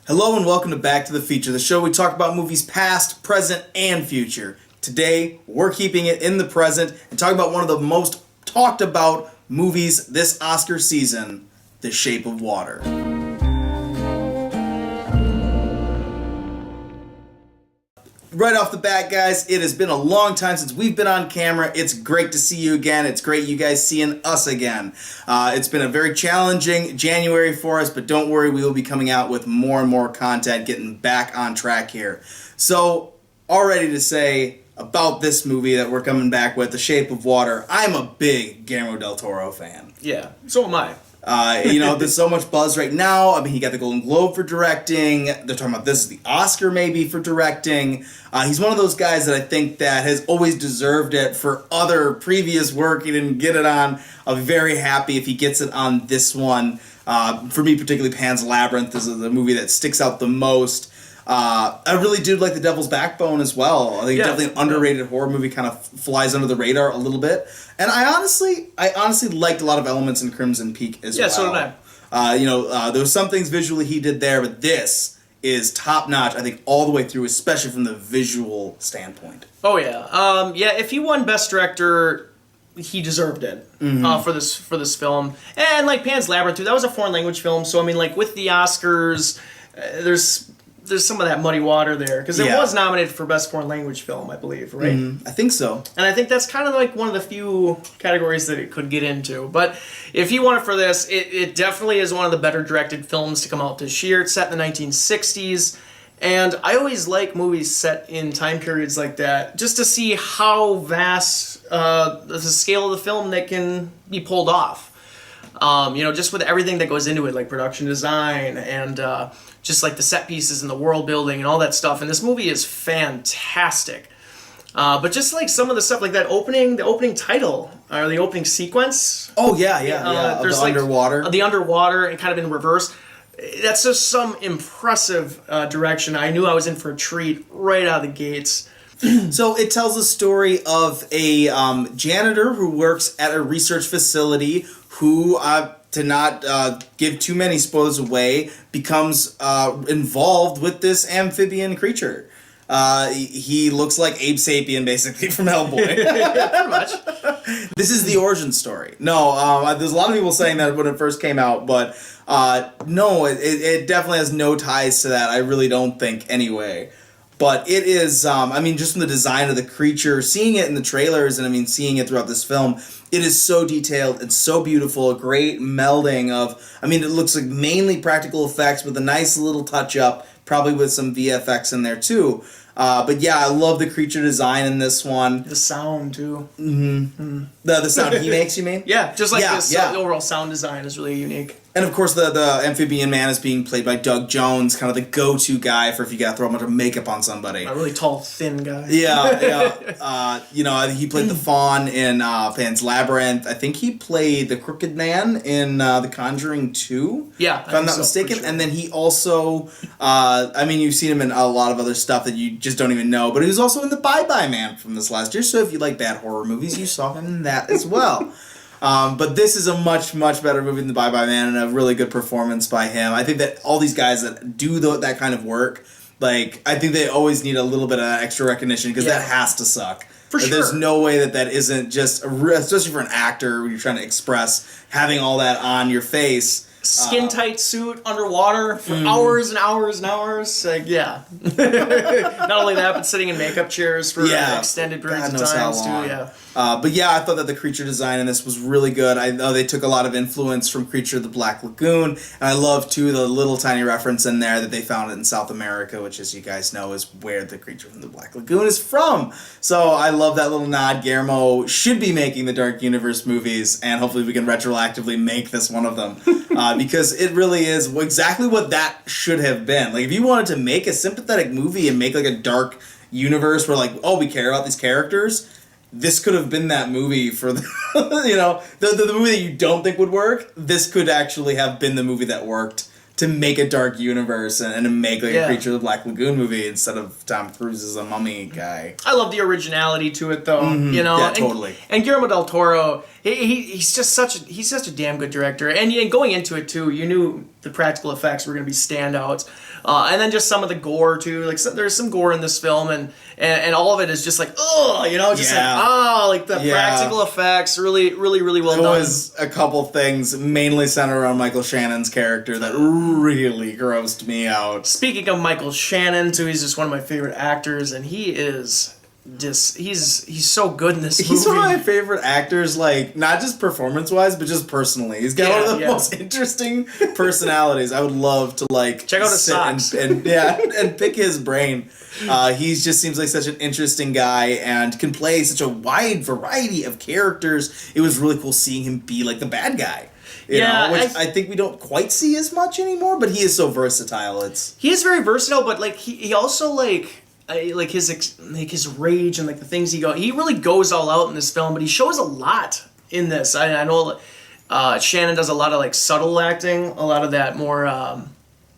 Hello and welcome to Back to the Feature, the show we talk about movies past, present, and future. Today, we're keeping it in the present and talking about one of the most talked about movies this Oscar season, The Shape of Water. Right off the bat, guys, it has been a long time since we've been on camera. It's great to see you again. It's great you guys seeing us again. It's been a very challenging January for us, but don't worry, we will be coming out with more and more content, getting back on track here. So, all ready to say about this movie that we're coming back with, The Shape of Water. I'm a big Guillermo del Toro fan. Yeah, so am I. There's so much buzz right now. I mean, he got the Golden Globe for directing. They're talking about this is the Oscar maybe for directing. He's one of those guys that I think that has always deserved it for other previous work. He didn't get it on. I'll be very happy if he gets it on this one. For me, particularly Pan's Labyrinth is the movie that sticks out the most. I really do like The Devil's Backbone as well. I think definitely an underrated horror movie, kind of flies under the radar a little bit. And I honestly liked a lot of elements in Crimson Peak as well. Yeah, so did I. There was some things visually he did there, but this is top notch, I think, all the way through, especially from the visual standpoint. Oh yeah, if he won Best Director, he deserved it for this film. And like Pan's Labyrinth, too, that was a foreign language film. So I mean, like with the Oscars, there's some of that muddy water there, because it was nominated for Best Foreign Language Film, I believe, right? I think so. And I think that's kind of like one of the few categories that it could get into. But if you want it for this, it definitely is one of the better directed films to come out this year. It's set in the 1960s, and I always like movies set in time periods like that, just to see how vast the scale of the film that can be pulled off. Just with everything that goes into it, like production design and just like the set pieces and the world building and all that stuff. And this movie is fantastic. But just like some of the stuff, like the opening title, or the opening sequence. Oh, yeah. There's the underwater. The underwater and kind of in reverse. That's just some impressive direction. I knew I was in for a treat right out of the gates. So it tells the story of a janitor who works at a research facility who, to not give too many spoilers away, becomes involved with this amphibian creature. He looks like Abe Sapien, basically, from Hellboy. Pretty much. This is the origin story. No, there's a lot of people saying that when it first came out, but no, it definitely has no ties to that. I really don't think, anyway. But it is, just from the design of the creature, seeing it in the trailers, and seeing it throughout this film, it is so detailed and so beautiful, a great melding of, it looks like mainly practical effects with a nice little touch-up, probably with some VFX in there too. But yeah, I love the creature design in this one. The sound, too. Mm-hmm. The sound he makes, you mean? Yeah, just like the overall sound design is really unique. And of course, the amphibian man is being played by Doug Jones, kind of the go-to guy for if you gotta throw a bunch of makeup on somebody. A really tall, thin guy. Yeah. He played the faun in Pan's Labyrinth. I think he played the Crooked Man in The Conjuring 2. Yeah, if I'm not mistaken. Sure. And then he also, you've seen him in a lot of other stuff that you just don't even know. But he was also in The Bye-Bye Man from this last year. So if you like bad horror movies, you saw him in that as well. But this is a much, much better movie than The Bye-Bye Man, and a really good performance by him. I think that all these guys that do that kind of work, I think they always need a little bit of extra recognition, because that has to suck. For sure. There's no way that isn't just, especially for an actor when you're trying to express, having all that on your face. Skin-tight suit underwater for hours and hours and hours. Not only that, but sitting in makeup chairs for extended periods of times too. Yeah. But yeah, I thought that the creature design in this was really good. I know they took a lot of influence from Creature of the Black Lagoon, and I love too the little tiny reference in there that they found it in South America, which, as you guys know, is where the Creature from the Black Lagoon is from. So I love that little nod. Guillermo should be making the Dark Universe movies, and hopefully we can retroactively make this one of them. Because it really is exactly what that should have been. If you wanted to make a sympathetic movie and make a dark universe where we care about these characters, this could have been that movie for the the movie that you don't think would work. This could actually have been the movie that worked to make a dark universe and to make a Creature of the Black Lagoon movie instead of Tom Cruise's a mummy guy. I love the originality to it, though. Yeah, totally. And Guillermo del Toro, he's just such a damn good director. And going into it too, you knew the practical effects were going to be standouts. And then just some of the gore too. Like there's some gore in this film, and all of it is just like, oh, just like the practical effects, really, really, really well done. There was a couple things mainly centered around Michael Shannon's character that really grossed me out. Speaking of Michael Shannon, too, he's just one of my favorite actors, and he is just he's so good in this movie. He's one of my favorite actors, like not just performance-wise, but just personally. He's got one of the most interesting personalities. I would love to check out his socks and pick his brain. He just seems like such an interesting guy and can play such a wide variety of characters. It was really cool seeing him be like the bad guy. Which I think we don't quite see as much anymore, but he is so versatile. He is very versatile, but like he also like his rage and like the things he really goes all out in this film, but he shows a lot in this. I know Shannon does a lot of like subtle acting, a lot of that more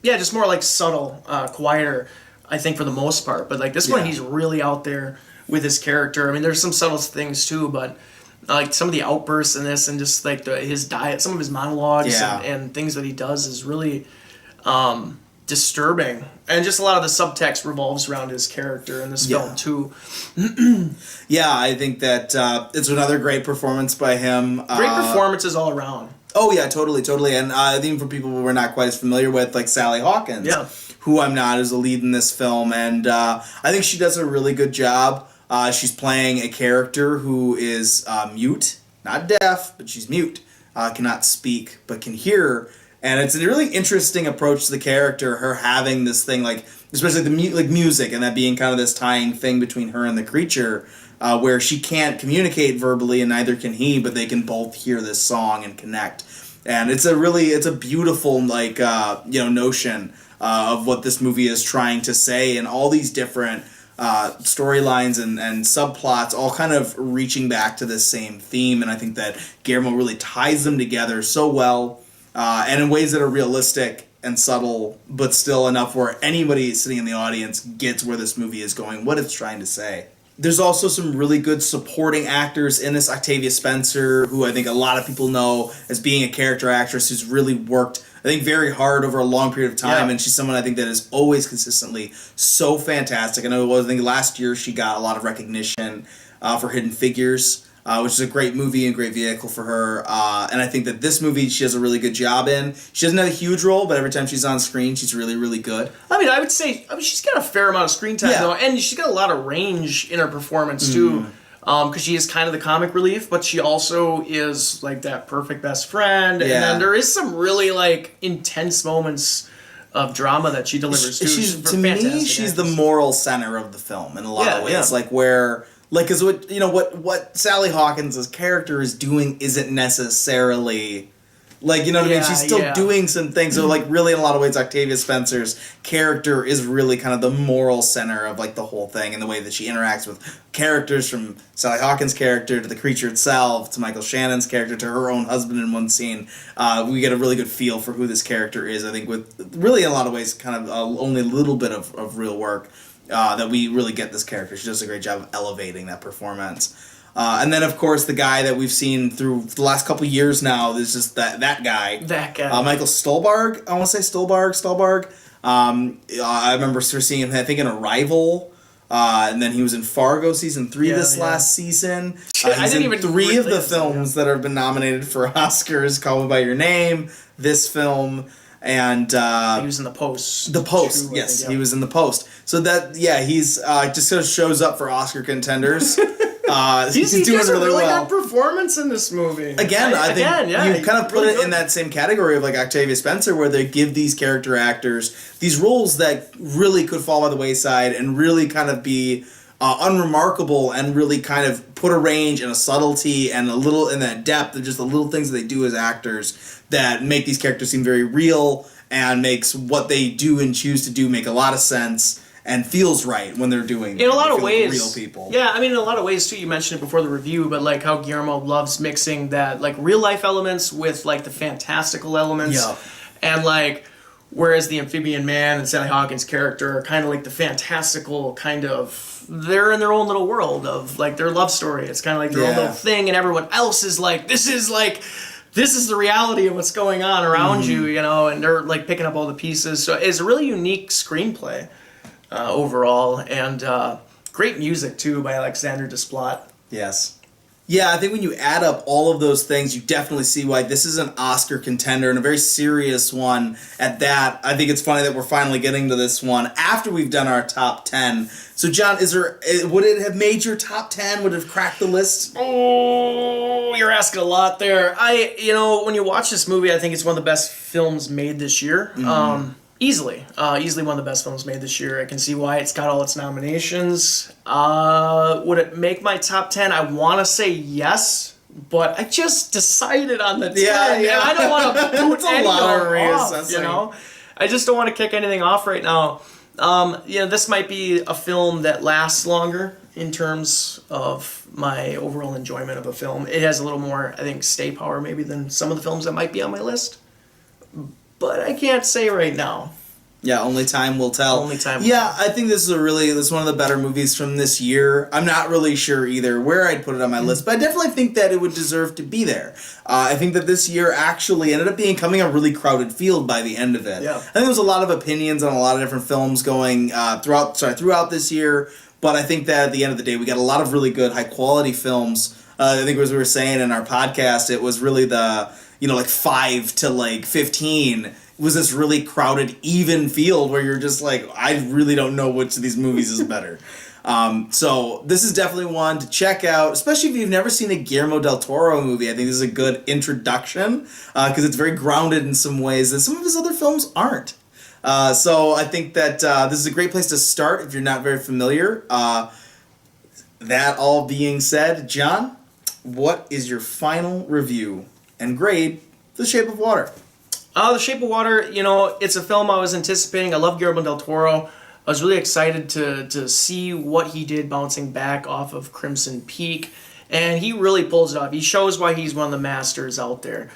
just more like subtle, quieter, I think, for the most part. But like this one, he's really out there with his character. I mean, there's some subtle things too, but like some of the outbursts in this and just like his diet, some of his monologues and things that he does is really disturbing. And just a lot of the subtext revolves around his character in this film too. I think that it's another great performance by him. Great performances all around. Oh yeah, totally. And even for people who we're not quite as familiar with, like Sally Hawkins, who I'm not, is a lead in this film, and I think she does a really good job. She's playing a character who is mute, not deaf, but she's mute, cannot speak, but can hear. And it's a really interesting approach to the character, her having this thing, like, especially the music, and that being kind of this tying thing between her and the creature, where she can't communicate verbally, and neither can he, but they can both hear this song and connect. And it's a beautiful, like, notion of what this movie is trying to say, and all these different storylines and subplots all kind of reaching back to this same theme. And I think that Guillermo really ties them together so well. And in ways that are realistic and subtle, but still enough where anybody sitting in the audience gets where this movie is going, what it's trying to say. There's also some really good supporting actors in this. Octavia Spencer, who I think a lot of people know as being a character actress who's really worked, I think, very hard over a long period of time, and she's someone I think that is always consistently so fantastic. I think last year she got a lot of recognition for Hidden Figures, which is a great movie and great vehicle for her. And I think that this movie she does a really good job in. She doesn't have a huge role, but every time she's on screen, she's really, really good. I mean, I would say she's got a fair amount of screen time, though, and she's got a lot of range in her performance, too, because she is kind of the comic relief, but she also is, like, that perfect best friend. And then there is some really, like, intense moments of drama that she delivers, too. To me, she's the moral center of the film in a lot of ways. Like, where... Like, because what Sally Hawkins' character is doing isn't necessarily, like, you know what I mean? She's still doing some things. So, like, really, in a lot of ways, Octavia Spencer's character is really kind of the moral center of, like, the whole thing, and the way that she interacts with characters, from Sally Hawkins' character to the creature itself, to Michael Shannon's character, to her own husband in one scene. We get a really good feel for who this character is, I think, with really, in a lot of ways, kind of only a little bit of real work. That we really get this character. She does a great job of elevating that performance. And then, of course, the guy that we've seen through the last couple years now is just that guy. That guy. Michael Stuhlbarg. I want to say Stuhlbarg. I remember seeing him, I think, in Arrival. And then he was in Fargo season 3 last season. He's in 3 of the films that have been nominated for Oscars. Call Me By Your Name, this film... And he was in The Post. The Post, yes, he was in The Post. So that, he's just sort of shows up for Oscar Contenders. He's doing really well. Good performance in this movie. Again, I think you kind of put it in that same category of like Octavia Spencer, where they give these character actors these roles that really could fall by the wayside and really kind of be unremarkable, and really kind of put a range and a subtlety and a little in that depth of just the little things that they do as actors that make these characters seem very real and makes what they do and choose to do make a lot of sense and feels right when they're doing it. In a lot of ways. Like real people. Yeah, I mean, in a lot of ways, too, you mentioned it before the review, but like how Guillermo loves mixing that like real life elements with like the fantastical elements. Yeah. And like, whereas the Amphibian Man and Sally Hawkins' character are kind of like the fantastical kind of, they're in their own little world of like their love story. It's kind of like their own little thing, and everyone else is like, this this is the reality of what's going on around you, you know, and they're like picking up all the pieces. So it's a really unique screenplay overall, and great music too by Alexander Desplat. Yes. Yeah, I think when you add up all of those things, you definitely see why this is an Oscar contender, and a very serious one at that. I think it's funny that we're finally getting to this one after we've done our top 10. So, John, would it have made your top 10? Would it have cracked the list? Oh, you're asking a lot there. When you watch this movie, I think it's one of the best films made this year. Easily one of the best films made this year. I can see why it's got all its nominations. Would it make my top 10? I want to say yes, but I just decided on the 10. Yeah. And I don't want to boot a lot of off, you know? I just don't want to kick anything off right now. This might be a film that lasts longer in terms of my overall enjoyment of a film. It has a little more, I think, stay power maybe than some of the films that might be on my list. But I can't say right now. Yeah, only time will tell. Only time will tell. I think this is one of the better movies from this year. I'm not really sure either where I'd put it on my list, but I definitely think that it would deserve to be there. I think that this year actually ended up becoming a really crowded field by the end of it. Yeah. I think there was a lot of opinions on a lot of different films going throughout this year, but I think that at the end of the day, we got a lot of really good, high-quality films. I think as we were saying in our podcast, it was really the 5 to 15 was this really crowded, even field where you're just like, I really don't know which of these movies is better. So this is definitely one to check out, especially if you've never seen a Guillermo del Toro movie. I think this is a good introduction because it's very grounded in some ways that some of his other films aren't. So I think that this is a great place to start if you're not very familiar. That all being said, John, what is your final review and grade for The Shape of Water? The Shape of Water, it's a film I was anticipating. I love Guillermo del Toro. I was really excited to see what he did bouncing back off of Crimson Peak, and he really pulls it off. He shows why he's one of the masters out there.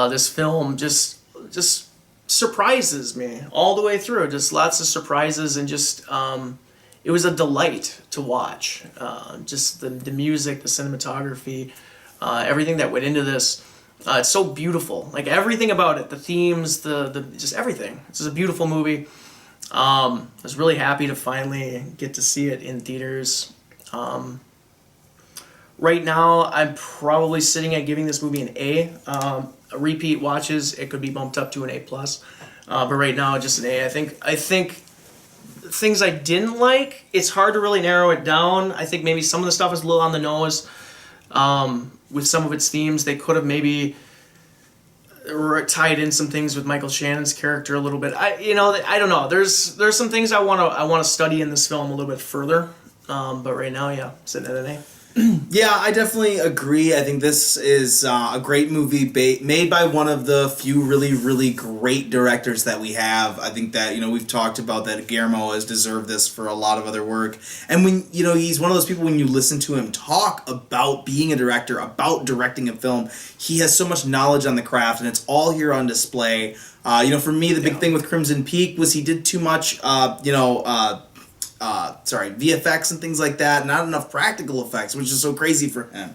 This film just surprises me all the way through. Just lots of surprises, and just it was a delight to watch. Just the music, the cinematography, everything that went into this. It's so beautiful, like everything about it, the themes, the just everything. This is a beautiful movie. I was really happy to finally get to see it in theaters. Right now, I'm probably sitting at giving this movie an A. Repeat watches, it could be bumped up to an A+. But right now, just an A. I think things I didn't like, it's hard to really narrow it down. I think maybe some of the stuff is a little on the nose. With some of its themes, they could have maybe tied in some things with Michael Shannon's character a little bit. I don't know. There's some things I want to study in this film a little bit further. But right now, yeah, sitting at an A. Yeah, I definitely agree. I think this is a great movie made by one of the few really, really great directors that we have. I think that, we've talked about that Guillermo has deserved this for a lot of other work. And when, he's one of those people, when you listen to him talk about being a director, about directing a film, he has so much knowledge on the craft, and it's all here on display. For me, the big thing with Crimson Peak was he did too much, VFX and things like that, not enough practical effects, which is so crazy for him.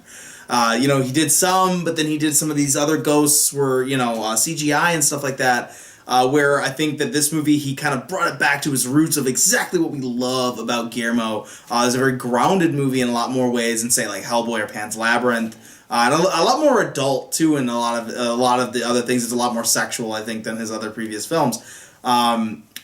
He did some, but then he did some of these other ghosts where, CGI and stuff like that, where I think that this movie, he kind of brought it back to his roots of exactly what we love about Guillermo. It's a very grounded movie in a lot more ways than, say, like Hellboy or Pan's Labyrinth. And a lot more adult, too, in a lot of the other things. It's a lot more sexual, I think, than his other previous films.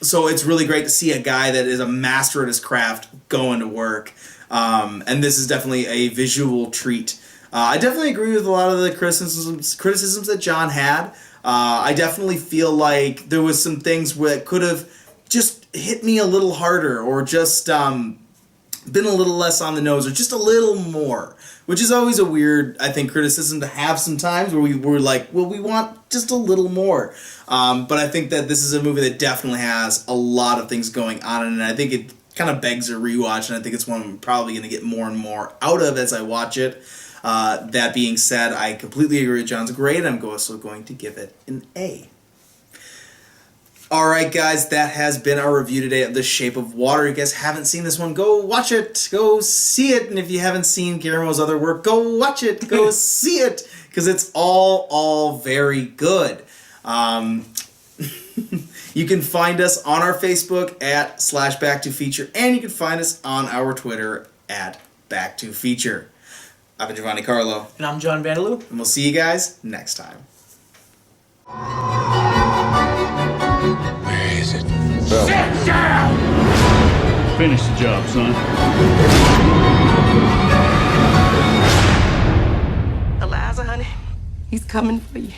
So it's really great to see a guy that is a master at his craft going to work. And this is definitely a visual treat. I definitely agree with a lot of the criticisms that John had. I definitely feel like there was some things that could have just hit me a little harder, or just been a little less on the nose, or just a little more. Which is always a weird, I think, criticism to have sometimes, where we're like, well, we want just a little more. But I think that this is a movie that definitely has a lot of things going on in it, and I think it kind of begs a rewatch, and I think it's one I'm probably going to get more and more out of as I watch it. That being said, I completely agree with John's grade. I'm also going to give it an A. Alright guys, that has been our review today of The Shape of Water. If you guys haven't seen this one, go watch it, go see it, and if you haven't seen Guillermo's other work, go watch it, go see it, because it's all very good. You can find us on our Facebook at /BacktoFeature, and you can find us on our Twitter at BacktoFeature. I've been Giovanni Carlo. And I'm John Vandaloo. And we'll see you guys next time. Where is it? Sit down! Finish the job, son. Eliza, honey, he's coming for you.